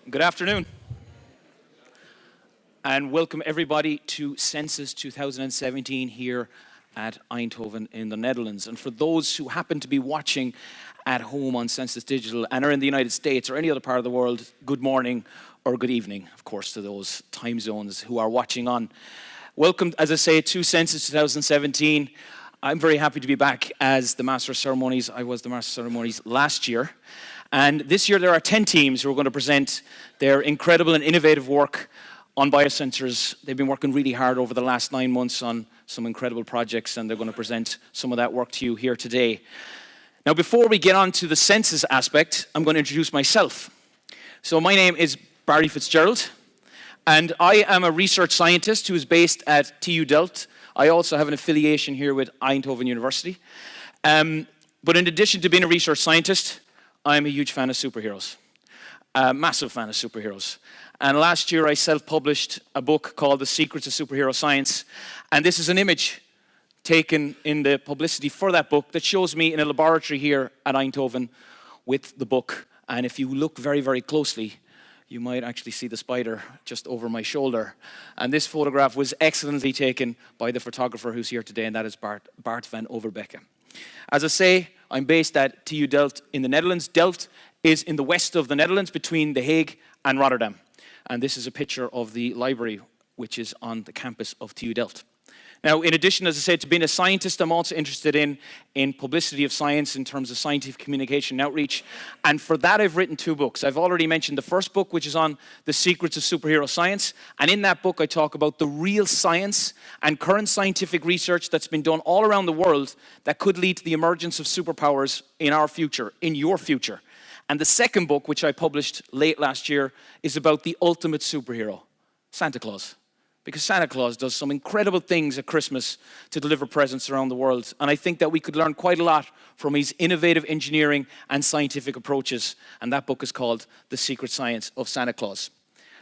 Good afternoon, and welcome everybody to SensUs 2017 here at Eindhoven in the Netherlands. And for those who happen to be watching at home on SensUs Digital and are in the United States or any other part of the world, good morning or good evening, of course, to those time zones who are watching on. Welcome, as I say, to SensUs 2017. I'm very happy to be back as the Master of Ceremonies. I was the Master of Ceremonies last year. And this year there are 10 teams who are going to present their incredible and innovative work on biosensors. They've been working really hard over the last 9 months on some incredible projects, and they're going to present some of that work to you here today. Now, before we get on to the SensUs aspect, I'm going to introduce myself. So my name is Barry Fitzgerald, and I am a research scientist who is based at TU Delft. I also have an affiliation here with Eindhoven University. But in addition to being a research scientist, I'm a huge fan of superheroes, a massive fan of superheroes. And last year I self-published a book called The Secrets of Superhero Science. And this is an image taken in the publicity for that book that shows me in a laboratory here at Eindhoven with the book. And if you look very, very closely, you might actually see the spider just over my shoulder. And this photograph was excellently taken by the photographer who's here today, and that is Bart van Overbekke. As I say, I'm based at TU Delft in the Netherlands. Delft is in the west of the Netherlands between The Hague and Rotterdam. And this is a picture of the library, which is on the campus of TU Delft. Now, in addition, as I said, to being a scientist, I'm also interested in publicity of science in terms of scientific communication and outreach. And for that, I've written 2 books. I've already mentioned the first book, which is on the secrets of superhero science. And in that book, I talk about the real science and current scientific research that's been done all around the world that could lead to the emergence of superpowers in our future, in your future. And the second book, which I published late last year, is about the ultimate superhero, Santa Claus. Because Santa Claus does some incredible things at Christmas to deliver presents around the world. And I think that we could learn quite a lot from his innovative engineering and scientific approaches. And that book is called The Secret Science of Santa Claus.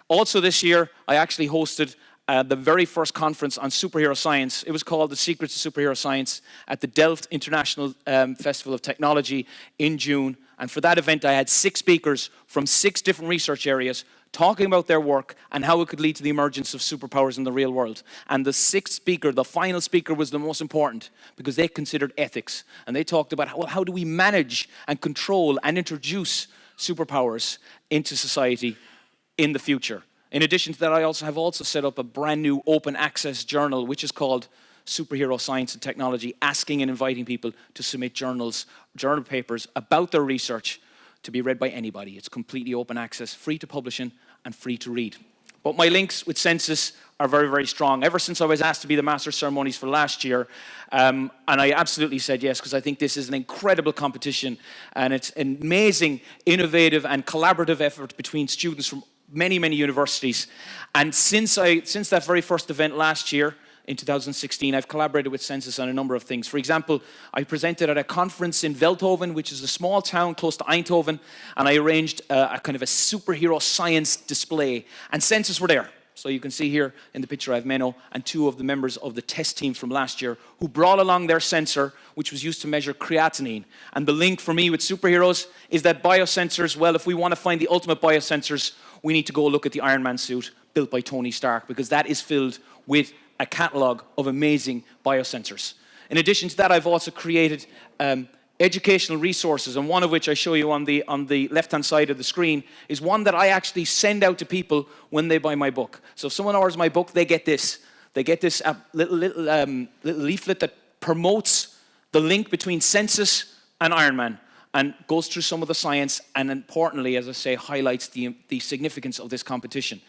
Also this year, I actually hosted the very first conference on superhero science. It was called The Secrets of Superhero Science at the Delft International Festival of Technology in June. And for that event, I had 6 speakers from 6 different research areas talking about their work and how it could lead to the emergence of superpowers in the real world. And the 6th speaker, the final speaker, was the most important because they considered ethics. And they talked about, well, how do we manage and control and introduce superpowers into society in the future. In addition to that, I have also set up a brand new open access journal, which is called Superhero Science and Technology, asking and inviting people to submit journal papers about their research to be read by anybody. It's completely open access, free to publish in, and free to read. But my links with SensUs are very, very strong. Ever since I was asked to be the Master of Ceremonies for last year, and I absolutely said yes, because I think this is an incredible competition, and it's an amazing, innovative, and collaborative effort between students from many, many universities. And since that very first event last year, in 2016, I've collaborated with SensUs on a number of things. For example, I presented at a conference in Veldhoven, which is a small town close to Eindhoven, and I arranged a kind of a superhero science display, and SensUs were there. So you can see here in the picture I have Menno and 2 of the members of the test team from last year who brought along their sensor, which was used to measure creatinine. And the link for me with superheroes is that biosensors, well, if we want to find the ultimate biosensors, we need to go look at the Iron Man suit built by Tony Stark, because that is filled with a catalogue of amazing biosensors. In addition to that, I've also created educational resources, and one of which I show you on the left-hand side of the screen is one that I actually send out to people when they buy my book. So if someone orders my book, they get this. They get this little leaflet that promotes the link between SensUs and Iron Man and goes through some of the science and, importantly, as I say, highlights the significance of this competition.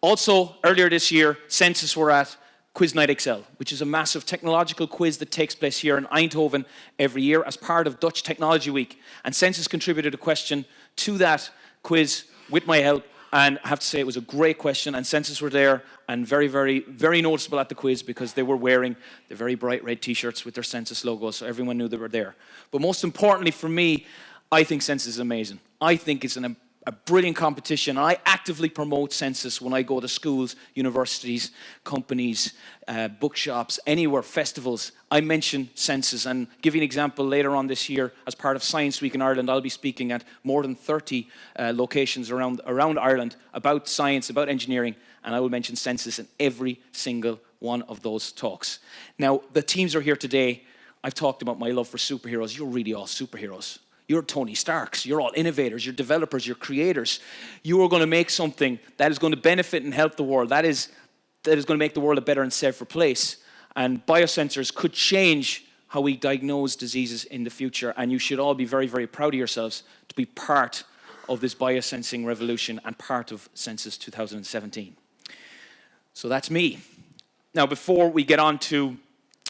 Also, earlier this year, SensUs were at Quiz Night XL, which is a massive technological quiz that takes place here in Eindhoven every year as part of Dutch Technology Week. And SensUs contributed a question to that quiz with my help, and I have to say it was a great question, and SensUs were there and very, very, very noticeable at the quiz because they were wearing the very bright red t-shirts with their SensUs logo, so everyone knew they were there. But most importantly for me, I think SensUs is amazing. I think it's a a brilliant competition. And I actively promote Sensus when I go to schools, universities, companies, bookshops, anywhere, festivals. I mention Sensus, and give you an example, later on this year, as part of Science Week in Ireland, I'll be speaking at more than 30 locations around Ireland about science, about engineering, and I will mention Sensus in every single one of those talks. Now, the teams are here today. I've talked about my love for superheroes. You're really all superheroes. You're Tony Starks. You're all innovators. You're developers. You're creators. You are going to make something that is going to benefit and help the world. That is going to make the world a better and safer place. And biosensors could change how we diagnose diseases in the future. And you should all be very, very proud of yourselves to be part of this biosensing revolution and part of Sensus 2017. So that's me. Now, before we get on to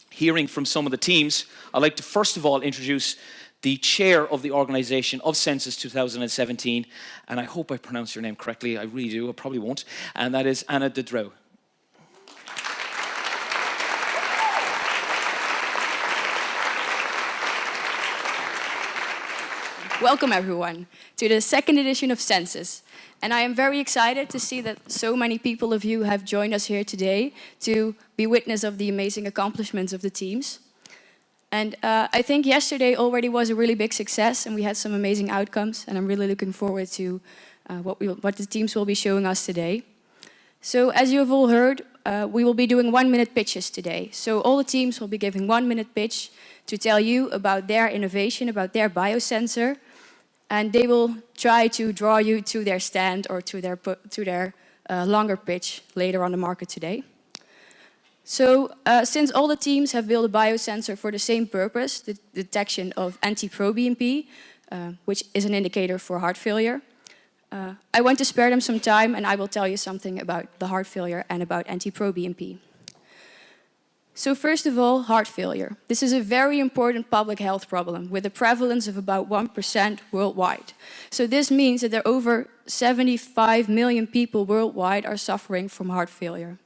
hearing from some of the teams, I'd like to first of all introduce the chair of the organization of Sensus 2017, and I hope I pronounced your name correctly. I really do. I probably won't. And that is Anna de Dreux. Welcome everyone to the second edition of Sensus. And I am very excited to see that so many people of you have joined us here today to be witness of the amazing accomplishments of the teams. And I think yesterday already was a really big success, and we had some amazing outcomes, and I'm really looking forward to what the teams will be showing us today. So as you have all heard, we will be doing 1-minute pitches today. So all the teams will be giving 1-minute pitch to tell you about their innovation, about their biosensor, and they will try to draw you to their stand or to their longer pitch later on the market today. So since all the teams have built a biosensor for the same purpose, the detection of anti-proBNP, which is an indicator for heart failure, I want to spare them some time, and I will tell you something about the heart failure and about anti-proBNP. So first of all, heart failure. This is a very important public health problem with a prevalence of about 1% worldwide. So this means that there are over 75 million people worldwide are suffering from heart failure.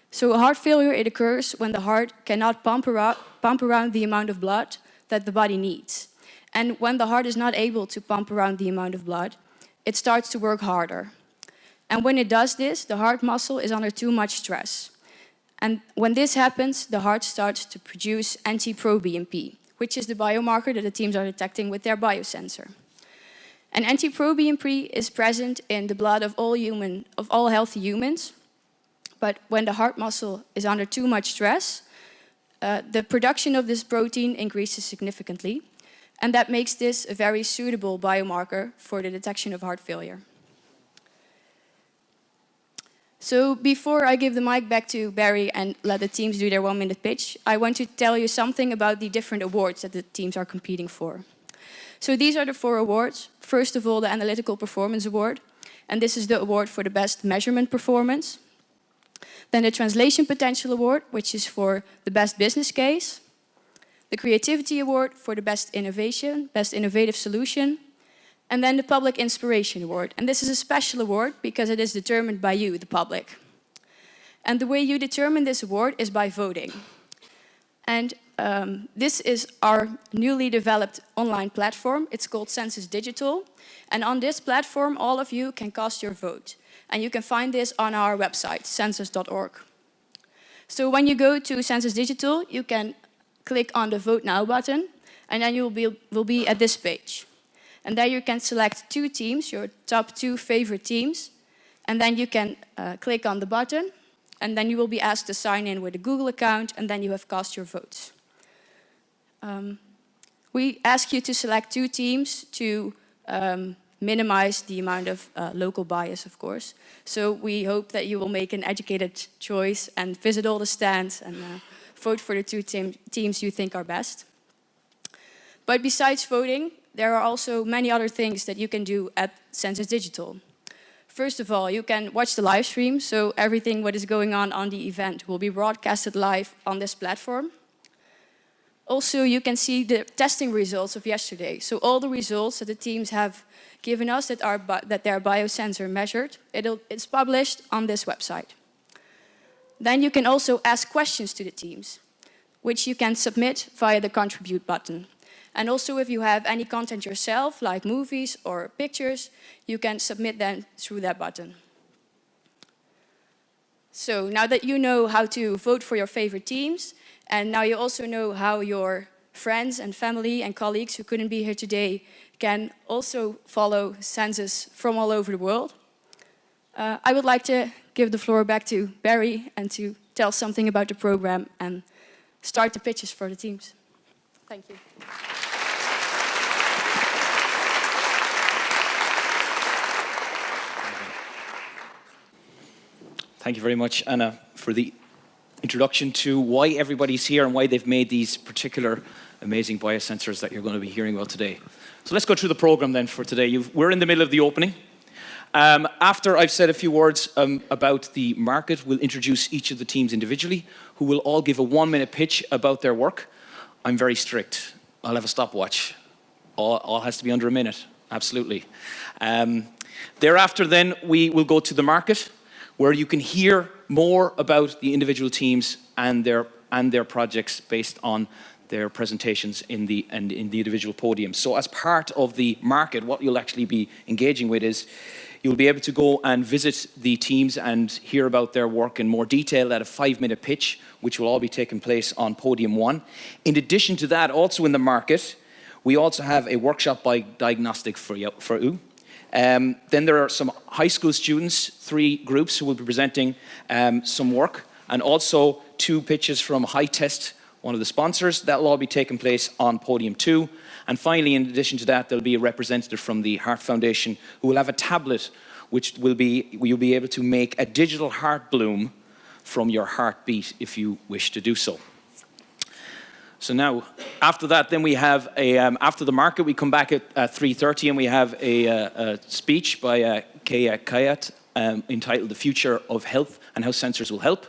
So heart failure, it occurs when the heart cannot pump around the amount of blood that the body needs. And when the heart is not able to pump around the amount of blood, it starts to work harder. And when it does this, the heart muscle is under too much stress. And when this happens, the heart starts to produce anti-proBNP, which is the biomarker that the teams are detecting with their biosensor. And anti-proBNP is present in the blood of all healthy humans. But when the heart muscle is under too much stress, the production of this protein increases significantly. And that makes this a very suitable biomarker for the detection of heart failure. So before I give the mic back to Barry and let the teams do their 1-minute pitch, I want to tell you something about the different awards that the teams are competing for. So these are the 4 awards. First of all, the Analytical Performance Award. And this is the award for the best measurement performance. Then the Translation Potential Award, which is for the best business case. The Creativity Award for the best innovation, best innovative solution. And then the Public Inspiration Award. And this is a special award because it is determined by you, the public. And the way you determine this award is by voting. And this is our newly developed online platform. It's called Sensus Digital. And on this platform, all of you can cast your vote. And you can find this on our website, sensus.org. So when you go to Sensus Digital, you can click on the Vote Now button, and then you will be at this page. And there you can select 2 teams, your top 2 favorite teams, and then you can click on the button, and then you will be asked to sign in with a Google account, and then you have cast your votes. We ask you to select 2 teams to minimize the amount of local bias, of course. So we hope that you will make an educated choice and visit all the stands and vote for the 2 teams you think are best. But besides voting, there are also many other things that you can do at Sensus Digital. First of all, you can watch the live stream, so everything what is going on the event will be broadcasted live on this platform. Also, you can see the testing results of yesterday. So all the results that the teams have given us that their biosensor measured, it's published on this website. Then you can also ask questions to the teams, which you can submit via the Contribute button. And also if you have any content yourself, like movies or pictures, you can submit them through that button. So now that you know how to vote for your favorite teams, and now you also know how your friends and family and colleagues who couldn't be here today can also follow SensUs from all over the world, I would like to give the floor back to Barry and to tell something about the program and start the pitches for the teams. Thank you. Thank you very much, Anna, for the introduction to why everybody's here and why they've made these particular amazing biosensors that you're going to be hearing about today. So let's go through the program then for today. We're in the middle of the opening. After I've said a few words about the market, we'll introduce each of the teams individually, who will all give a 1-minute pitch about their work. I'm very strict. I'll have a stopwatch. All has to be under a minute, absolutely. Thereafter then, we will go to the market, where you can hear more about the individual teams and their projects based on their presentations in the individual podiums. So as part of the market, what you'll actually be engaging with is you'll be able to go and visit the teams and hear about their work in more detail at a 5-minute pitch, which will all be taking place on podium 1. In addition to that, also in the market, we also have a workshop by diagnostic for you. Then there are some high school students, 3 groups who will be presenting some work, and also 2 pitches from High Test, one of the sponsors. That will all be taking place on podium 2. And finally, in addition to that, there'll be a representative from the Heart Foundation who will have a tablet which you'll be able to make a digital heart bloom from your heartbeat if you wish to do so. So now, after that, then we have after the market, we come back at 3:30 and we have a speech by Kay Kayat entitled The Future of Health and How Sensors Will Help.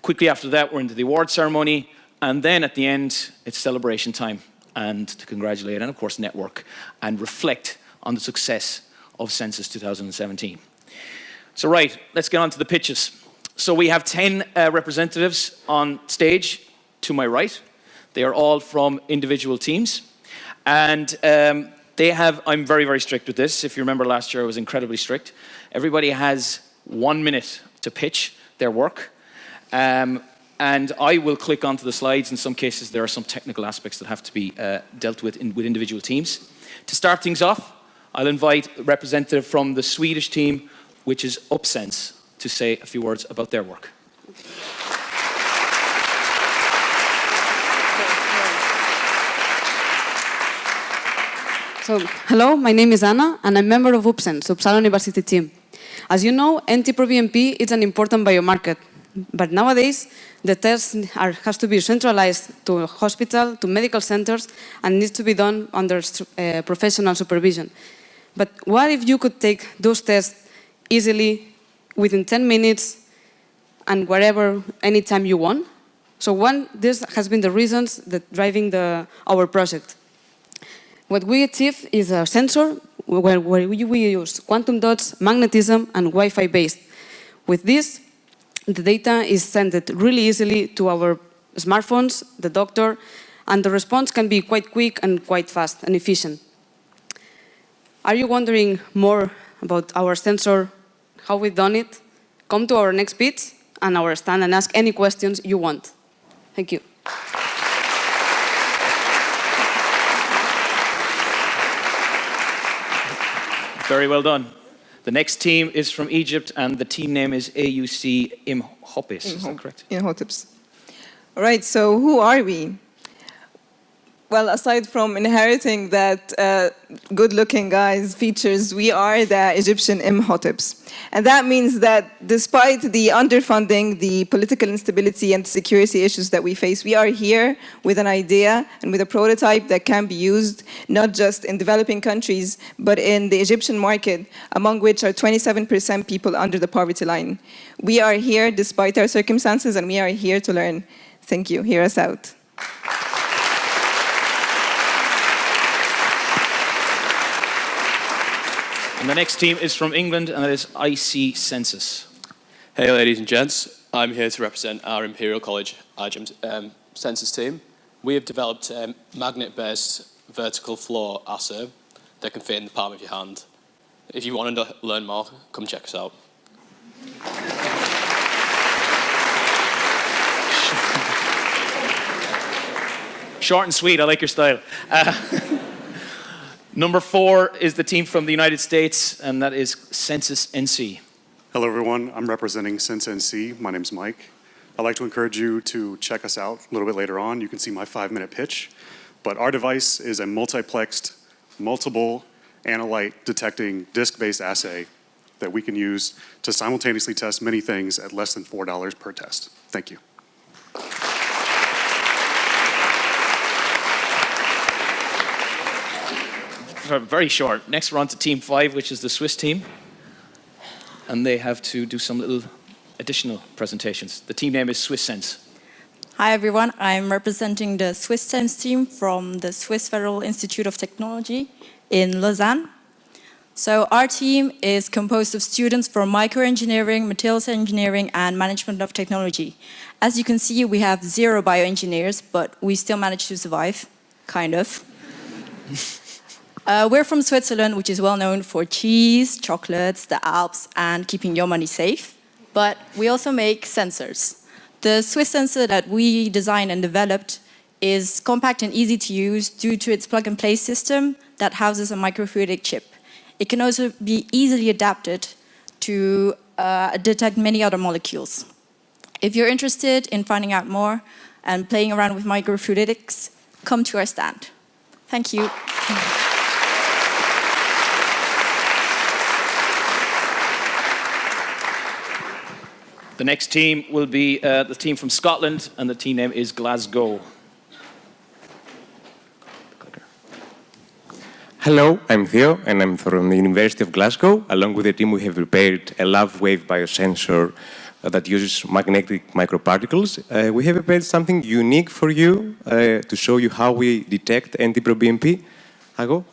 Quickly after that, we're into the award ceremony. And then at the end, it's celebration time, and to congratulate and, of course, network and reflect on the success of SensUs 2017. So right, let's get on to the pitches. So we have 10 representatives on stage to my right. They are all from individual teams. And I'm very, very strict with this. If you remember last year, I was incredibly strict. Everybody has 1 minute to pitch their work. And I will click onto the slides. In some cases, there are some technical aspects that have to be dealt with with individual teams. To start things off, I'll invite a representative from the Swedish team, which is Upsense, to say a few words about their work. So, hello, my name is Anna, and I'm a member of Upsense, Uppsala University team. As you know, NT-proBNP is an important biomarker. But nowadays, the test has to be centralized to a hospital, to medical centers, and needs to be done under professional supervision. But what if you could take those tests easily, within 10 minutes, and wherever, anytime you want? So this has been the reasons that driving our project. What we achieve is a sensor where we use quantum dots, magnetism, and Wi-Fi based. With this, the data is sent really easily to our smartphones, the doctor, and the response can be quite quick and quite fast and efficient. Are you wondering more about our sensor, how we've done it? Come to our next pitch and our stand and ask any questions you want. Thank you. Very well done. The next team is from Egypt, and the team name is AUC Imhotep. Is that correct? Imhotep. All right, so who are we? Well, aside from inheriting that good-looking guy's features, we are the Egyptian Imhoteps. And that means that despite the underfunding, the political instability and security issues that we face, we are here with an idea and with a prototype that can be used not just in developing countries, but in the Egyptian market, among which are 27% people under the poverty line. We are here despite our circumstances, and we are here to learn. Thank you. Hear us out. And the next team is from England, and that is IC SensUs. Hey, ladies and gents. I'm here to represent our Imperial College SensUs team. We have developed magnet-based vertical floor assay that can fit in the palm of your hand. If you want to learn more, come check us out. Short and sweet, I like your style. Number 4 is the team from the United States, and that is SensUs NC. Hello, everyone. I'm representing SensNC. My name's Mike. I'd like to encourage you to check us out a little bit later on. You can see my 5-minute pitch. But our device is a multiplexed, multiple analyte detecting disk-based assay that we can use to simultaneously test many things at less than $4 per test. Thank you. Very short. Next, we're on to Team 5, which is the Swiss team. And they have to do some little additional presentations. The team name is Swiss Sense. Hi everyone, I'm representing the Swiss Sense team from the Swiss Federal Institute of Technology in Lausanne. So our team is composed of students from microengineering, materials engineering, and management of technology. As you can see, we have 0 bioengineers, but we still manage to survive, kind of. We're from Switzerland, which is well known for cheese, chocolates, the Alps, and keeping your money safe. But we also make sensors. The Swiss sensor that we designed and developed is compact and easy to use due to its plug-and-play system that houses a microfluidic chip. It can also be easily adapted to detect many other molecules. If you're interested in finding out more and playing around with microfluidics, come to our stand. Thank you. The next team will be the team from Scotland, and the team name is Glasgow. Hello, I'm Theo, and I'm from the University of Glasgow. Along with the team, we have prepared a love wave biosensor that uses magnetic microparticles. We have prepared something unique for you to show you how we detect NT-proBNP. Hago?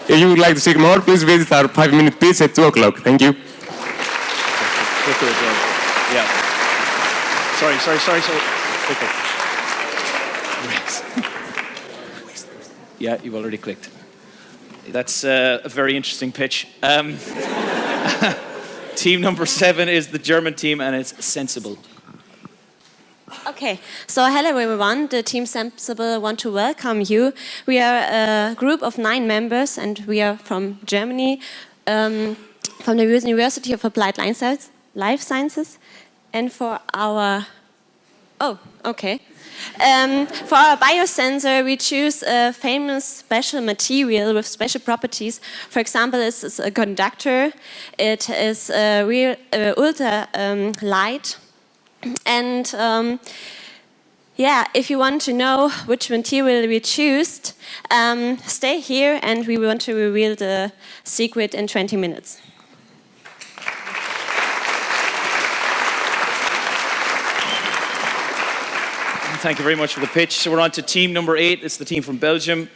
If you would like to see more, please visit our 5-minute pitch at 2 o'clock. Thank you. Yeah. Sorry. Quicker. Yeah, you've already clicked. That's a very interesting pitch. Team number 7 is the German team, and it's Sensible. Okay, so hello everyone. The Team Sensible want to welcome you. We are a group of 9 members, and we are from Germany, from the University of Applied Life Sciences. And for our for our biosensor, we choose a famous special material with special properties. For example, it's a conductor. It is real ultra light. And if you want to know which material we choose, stay here and we want to reveal the secret in 20 minutes. Thank you very much for the pitch. So we're on to team number 8. It's the team from Belgium.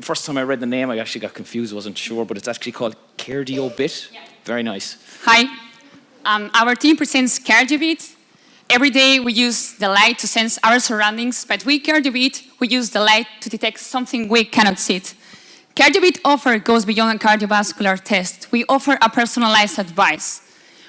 First time I read the name, I actually got confused, wasn't sure, but it's actually called CardioBit. Yeah. Very nice. Hi. Our team presents CardioBit. Every day we use the light to sense our surroundings, but with CardioBit, we use the light to detect something we cannot see. CardioBit offer goes beyond a cardiovascular test. We offer a personalized advice.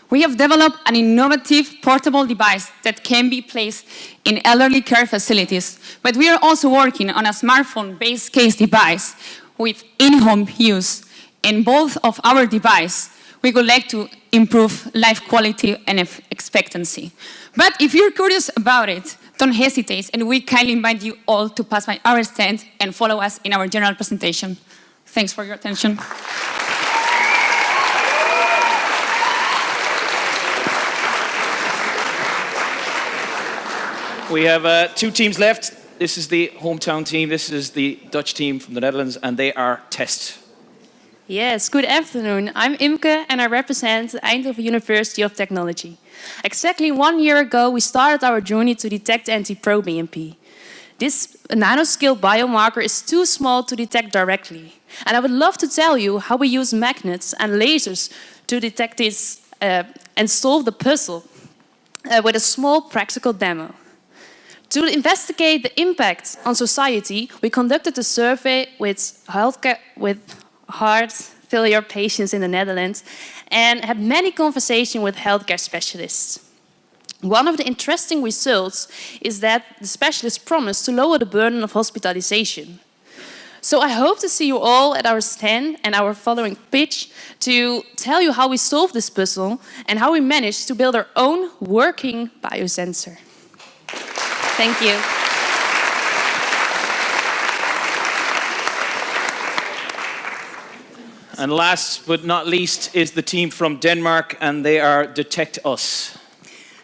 We have developed an innovative portable device that can be placed in elderly care facilities, but we are also working on a smartphone-based case device with in-home use. In both of our devices, we would like to improve life quality and expectancy. But if you're curious about it, don't hesitate, and we kindly invite you all to pass by our stand and follow us in our general presentation. Thanks for your attention. We have 2 teams left. This is the hometown team. This is the Dutch team from the Netherlands, and they are Test. Yes, good afternoon. I'm Imke and I represent the Eindhoven University of Technology. Exactly 1 year ago, we started our journey to detect anti-proBNP. This nanoscale biomarker is too small to detect directly. And I would love to tell you how we use magnets and lasers to detect this and solve the puzzle with a small practical demo. To investigate the impact on society, we conducted a survey with heart failure patients in the Netherlands and had many conversations with healthcare specialists. One of the interesting results is that the specialists promised to lower the burden of hospitalization. So I hope to see you all at our stand and our following pitch to tell you how we solved this puzzle and how we managed to build our own working biosensor. Thank you. And last but not least is the team from Denmark, and they are Detect Us.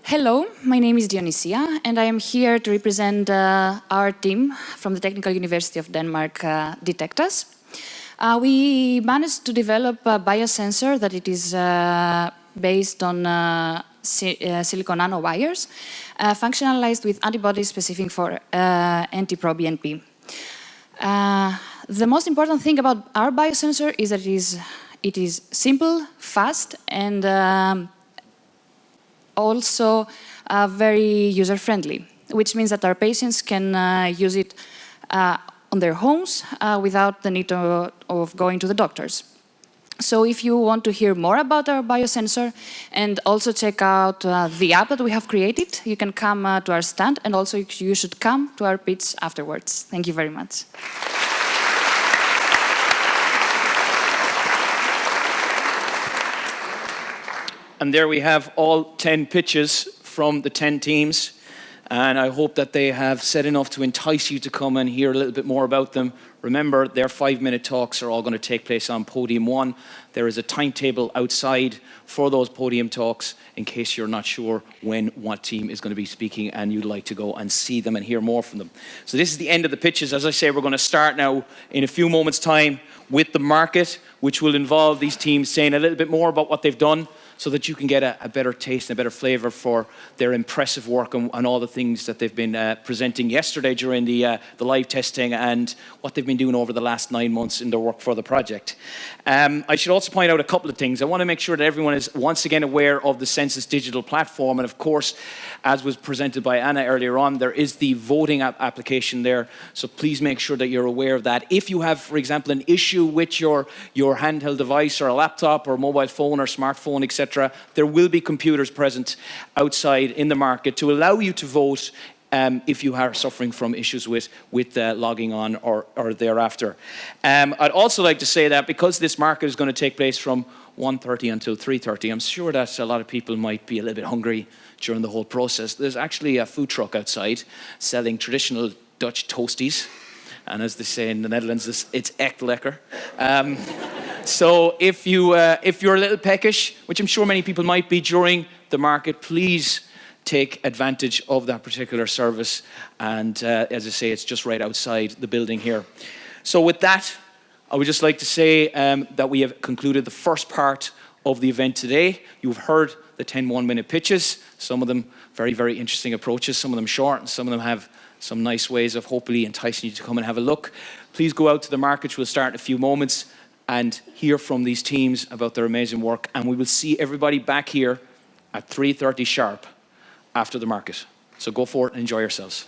Hello, my name is Dionysia, and I am here to represent our team from the Technical University of Denmark, Detect Us. We managed to develop a biosensor that it is based on silicon nanowires, functionalized with antibodies specific for anti-proBNP. The most important thing about our biosensor is that it is simple, fast, and also very user-friendly, which means that our patients can use it on their homes without the need of going to the doctors. So if you want to hear more about our biosensor and also check out the app that we have created, you can come to our stand, and also you should come to our pitch afterwards. Thank you very much. And there we have all 10 pitches from the 10 teams. And I hope that they have said enough to entice you to come and hear a little bit more about them. Remember, their 5-minute talks are all going to take place on Podium 1. There is a timetable outside for those podium talks in case you're not sure what team is going to be speaking and you'd like to go and see them and hear more from them. So this is the end of the pitches. As I say, we're going to start now in a few moments' time with the market, which will involve these teams saying a little bit more about what they've done, so that you can get a better taste and a better flavor for their impressive work and all the things that they've been presenting yesterday during the live testing and what they've been doing over the last 9 months in their work for the project. I should also point out a couple of things. I want to make sure that everyone is once again aware of the SensUs digital platform, and of course, as was presented by Anna earlier on, there is the voting application there, so please make sure that you're aware of that. If you have, for example, an issue with your handheld device or a laptop or mobile phone or smartphone, etc., there will be computers present outside in the market to allow you to vote if you are suffering from issues with logging on or thereafter. I'd also like to say that because this market is going to take place from 1:30 until 3:30, I'm sure that a lot of people might be a little bit hungry during the whole process. There's actually a food truck outside selling traditional Dutch toasties. And as they say in the Netherlands, it's echt lekker. So if you're a little peckish, which I'm sure many people might be during the market, please take advantage of that particular service. And as I say, it's just right outside the building here. So with that, I would just like to say that we have concluded the first part of the event today. You've heard the 10 one-minute pitches, some of them very, very interesting approaches, some of them short, and some of them have some nice ways of hopefully enticing you to come and have a look. Please go out to the market, which will start in a few moments, and hear from these teams about their amazing work. And we will see everybody back here at 3:30 sharp after the market. So go for it and enjoy yourselves.